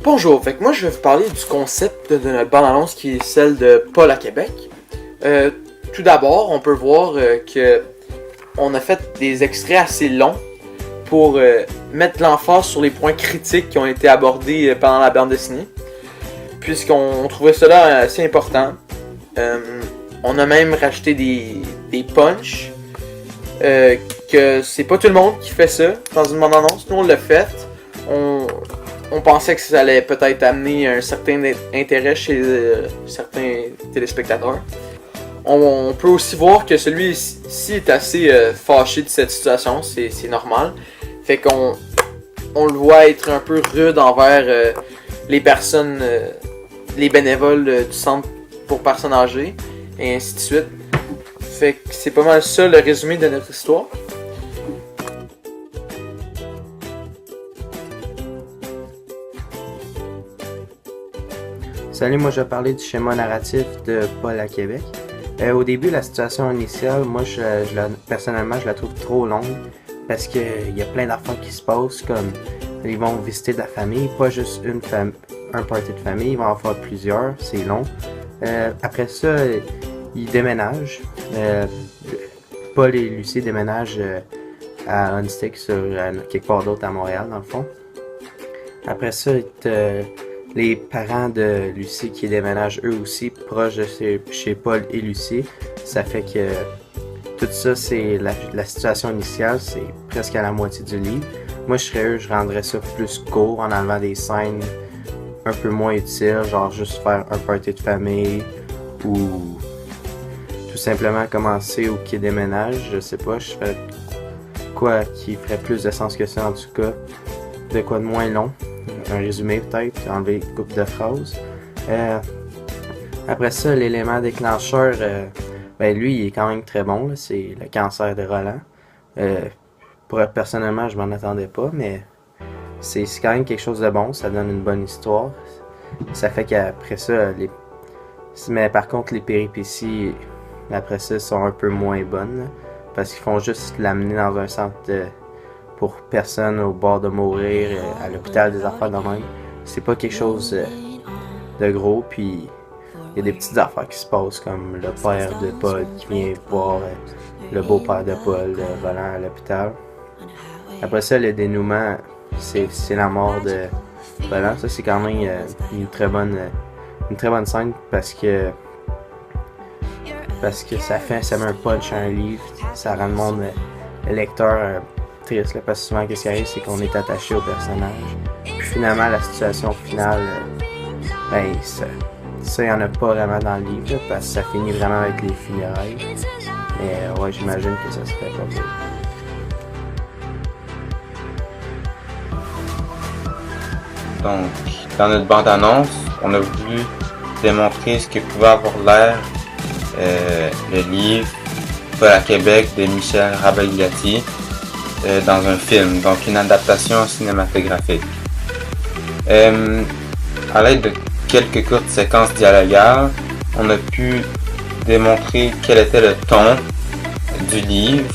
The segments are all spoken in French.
Bonjour, moi je vais vous parler du concept de notre bande-annonce qui est celle de Paul à Québec. Tout d'abord, on peut voir que on a fait des extraits assez longs pour mettre l'emphase sur les points critiques qui ont été abordés pendant la bande dessinée, puisqu'on trouvait cela assez important. On a même rajouté des punchs, que c'est pas tout le monde qui fait ça dans une bande-annonce. Nous on l'a fait. On pensait que ça allait peut-être amener un certain intérêt chez certains téléspectateurs. On peut aussi voir que celui-ci est assez fâché de cette situation, c'est normal. Fait qu'on le voit être un peu rude envers les personnes, les bénévoles du centre pour personnes âgées, et ainsi de suite. Fait que c'est pas mal ça le résumé de notre histoire. Salut, moi je vais parler du schéma narratif de Paul à Québec. Au début, la situation initiale, moi personnellement, je la trouve trop longue parce qu'il y a plein d'affaires qui se passent, comme ils vont visiter de la famille, pas juste un party de famille, ils vont en faire plusieurs, c'est long. Après ça, ils déménagent. Paul et Lucie déménagent à Hunstick, quelque part d'autre à Montréal, dans le fond. Après ça, les parents de Lucie qui déménagent eux aussi proches de chez Paul et Lucie. Ça fait que tout ça, c'est la situation initiale, c'est presque à la moitié du livre. Moi, je serais eux, je rendrais ça plus court en enlevant des scènes un peu moins utiles, genre juste faire un party de famille ou tout simplement commencer au qui déménage. Je sais pas, je ferais quoi qui ferait plus de sens que ça en tout cas. De quoi de moins long. Un résumé peut-être, enlever une couple de phrases. Après ça, l'élément déclencheur, lui, il est quand même très bon. Là, c'est le cancer de Roland. Personnellement, je m'en attendais pas, mais c'est quand même quelque chose de bon. Ça donne une bonne histoire. Ça fait qu'après ça, mais par contre, les péripéties, après ça, sont un peu moins bonnes. Là, parce qu'ils font juste l'amener dans un centre pour personne au bord de mourir, à l'hôpital, des affaires de même. C'est pas quelque chose de gros, puis il y a des petites affaires qui se passent, comme le père de Paul qui vient voir le beau-père de Paul, Roland, à l'hôpital. Après ça, le dénouement, c'est la mort de Roland. Ça, c'est quand même une très bonne scène parce que ça met un punch à un livre, ça rend le lecteur triste, là, parce que souvent, qu'est-ce qui arrive, c'est qu'on est attaché au personnage. Puis finalement, la situation finale, ça, il n'y en a pas vraiment dans le livre, là, parce que ça finit vraiment avec les funérailles. Mais ouais, j'imagine que ça serait pas bien. Donc, dans notre bande-annonce, on a voulu démontrer ce que pouvait avoir l'air le livre Paul à Québec de Michel Rabagliati dans un film, donc une adaptation cinématographique. À l'aide de quelques courtes séquences dialogales, on a pu démontrer quel était le ton du livre.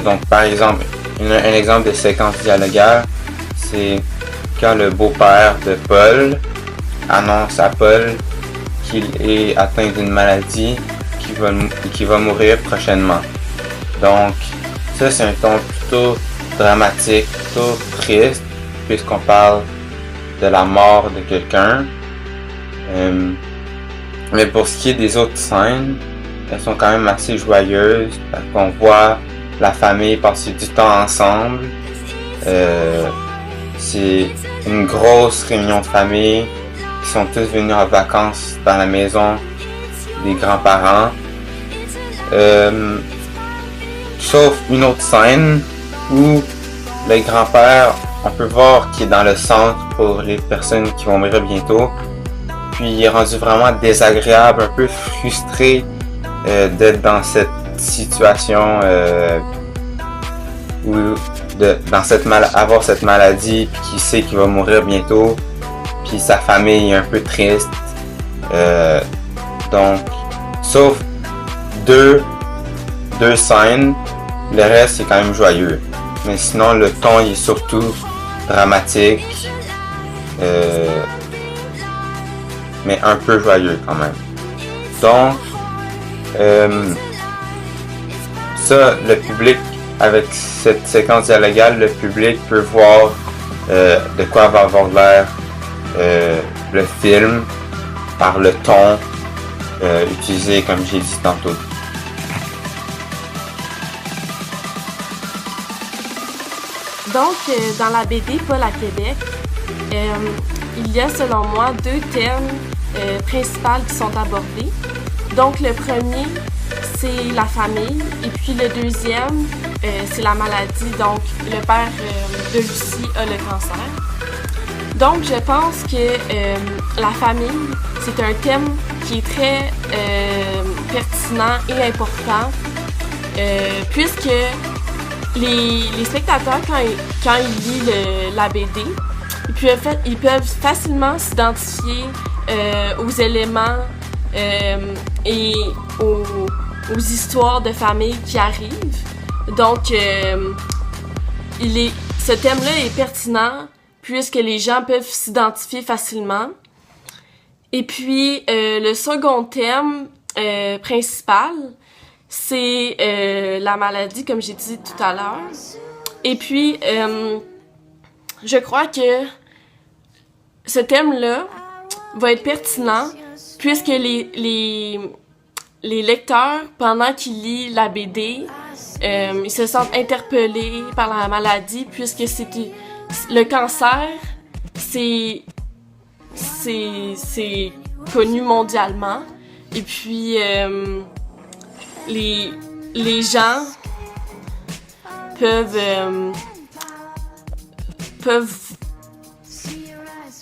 Donc par exemple, un exemple de séquence dialogale, c'est quand le beau-père de Paul annonce à Paul qu'il est atteint d'une maladie qui va mourir prochainement. Donc ça, c'est un ton plutôt dramatique, plutôt triste, puisqu'on parle de la mort de quelqu'un. Mais pour ce qui est des autres scènes, elles sont quand même assez joyeuses, parce qu'on voit la famille passer du temps ensemble. C'est une grosse réunion de famille. Ils sont tous venus en vacances dans la maison des grands-parents. Sauf une autre scène où le grand-père, on peut voir qu'il est dans le centre pour les personnes qui vont mourir bientôt. Puis il est rendu vraiment désagréable, un peu frustré d'être dans cette situation avoir cette maladie, puis qu'il sait qu'il va mourir bientôt. Puis sa famille est un peu triste. Donc, sauf deux scènes, le reste c'est quand même joyeux. Mais sinon, le ton il est surtout dramatique. mais un peu joyeux quand même. Donc, ça, le public, avec cette séquence dialogale, le public peut voir de quoi va avoir l'air le film par le ton utilisé, comme j'ai dit tantôt. Donc, dans la BD Paul à Québec, il y a selon moi 2 thèmes principaux qui sont abordés. Donc, le premier, c'est la famille, et puis le deuxième, c'est la maladie. Donc, le père de Lucie a le cancer. Donc, je pense que la famille, c'est un thème qui est très pertinent et important, puisque les spectateurs, quand ils lisent la BD, ils peuvent facilement s'identifier aux éléments et aux histoires de famille qui arrivent. Donc, ce thème-là est pertinent puisque les gens peuvent s'identifier facilement. Et puis, le second thème principal, c'est la maladie, comme j'ai dit tout à l'heure. Et puis, je crois que ce thème-là va être pertinent puisque les lecteurs, pendant qu'ils lisent la BD, ils se sentent interpellés par la maladie puisque le cancer, c'est connu mondialement. Et puis, les gens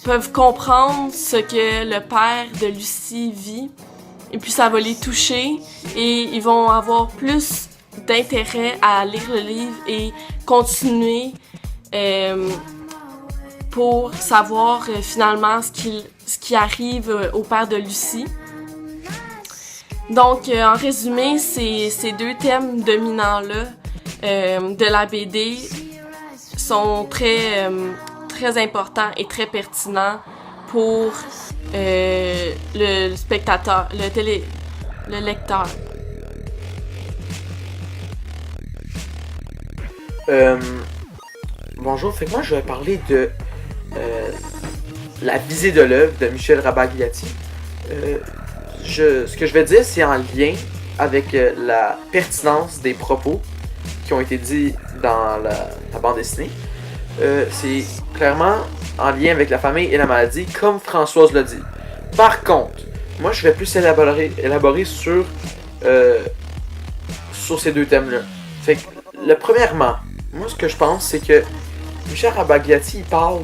peuvent comprendre ce que le père de Lucie vit, et puis ça va les toucher et ils vont avoir plus d'intérêt à lire le livre et continuer pour savoir finalement ce qui arrive au père de Lucie. Donc, en résumé, ces 2 thèmes dominants-là de la BD sont très importants et très pertinents pour le spectateur, le lecteur. Bonjour, fait que moi je vais parler de la visée de l'œuvre de Michel Rabagliati. Ce que je vais dire, c'est en lien avec la pertinence des propos qui ont été dits dans la bande dessinée. C'est clairement en lien avec la famille et la maladie, comme Françoise l'a dit. Par contre, moi je vais plus élaborer sur ces 2 thèmes-là. Fait que, premièrement, moi ce que je pense, c'est que Michel Rabagliati, il parle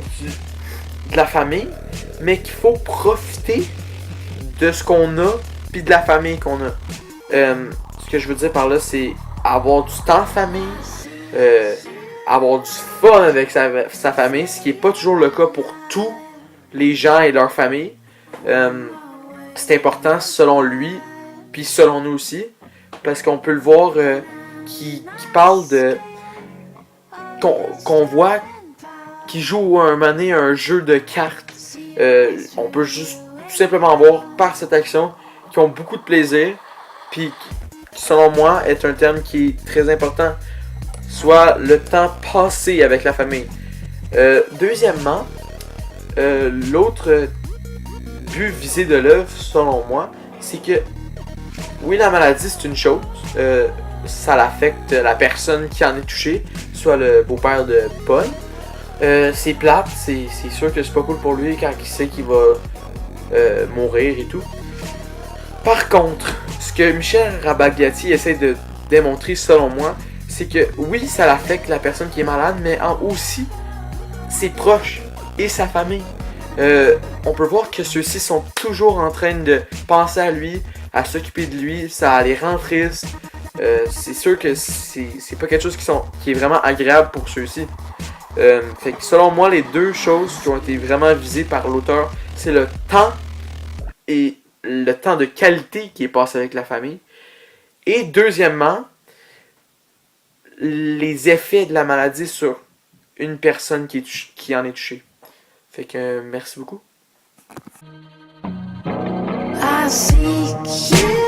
de la famille, mais qu'il faut profiter de ce qu'on a, puis de la famille qu'on a. Ce que je veux dire par là, c'est avoir du temps en famille, avoir du fun avec sa famille, ce qui n'est pas toujours le cas pour tous les gens et leur famille. C'est important selon lui, puis selon nous aussi, parce qu'on peut le voir qui parle de... qu'on voit qui joue un moment donné un jeu de cartes. On peut juste tout simplement voir par cette action qui ont beaucoup de plaisir, puis qui selon moi est un thème qui est très important, soit le temps passé avec la famille. Deuxièmement, l'autre but visé de l'œuvre selon moi, c'est que oui, la maladie c'est une chose, ça l'affecte la personne qui en est touchée, soit le beau-père de Paul. C'est plate, c'est sûr que c'est pas cool pour lui quand il sait qu'il va mourir et tout. Par contre, ce que Michel Rabagliati essaie de démontrer selon moi, c'est que oui, ça affecte la personne qui est malade, mais aussi ses proches et sa famille. On peut voir que ceux-ci sont toujours en train de penser à lui, à s'occuper de lui, ça les rend tristes. C'est sûr que c'est pas quelque chose qui est vraiment agréable pour ceux-ci. Fait que selon moi, les 2 choses qui ont été vraiment visées par l'auteur, c'est le temps et le temps de qualité qui est passé avec la famille. Et deuxièmement, les effets de la maladie sur une personne qui en est touchée. Fait que merci beaucoup. I seek you.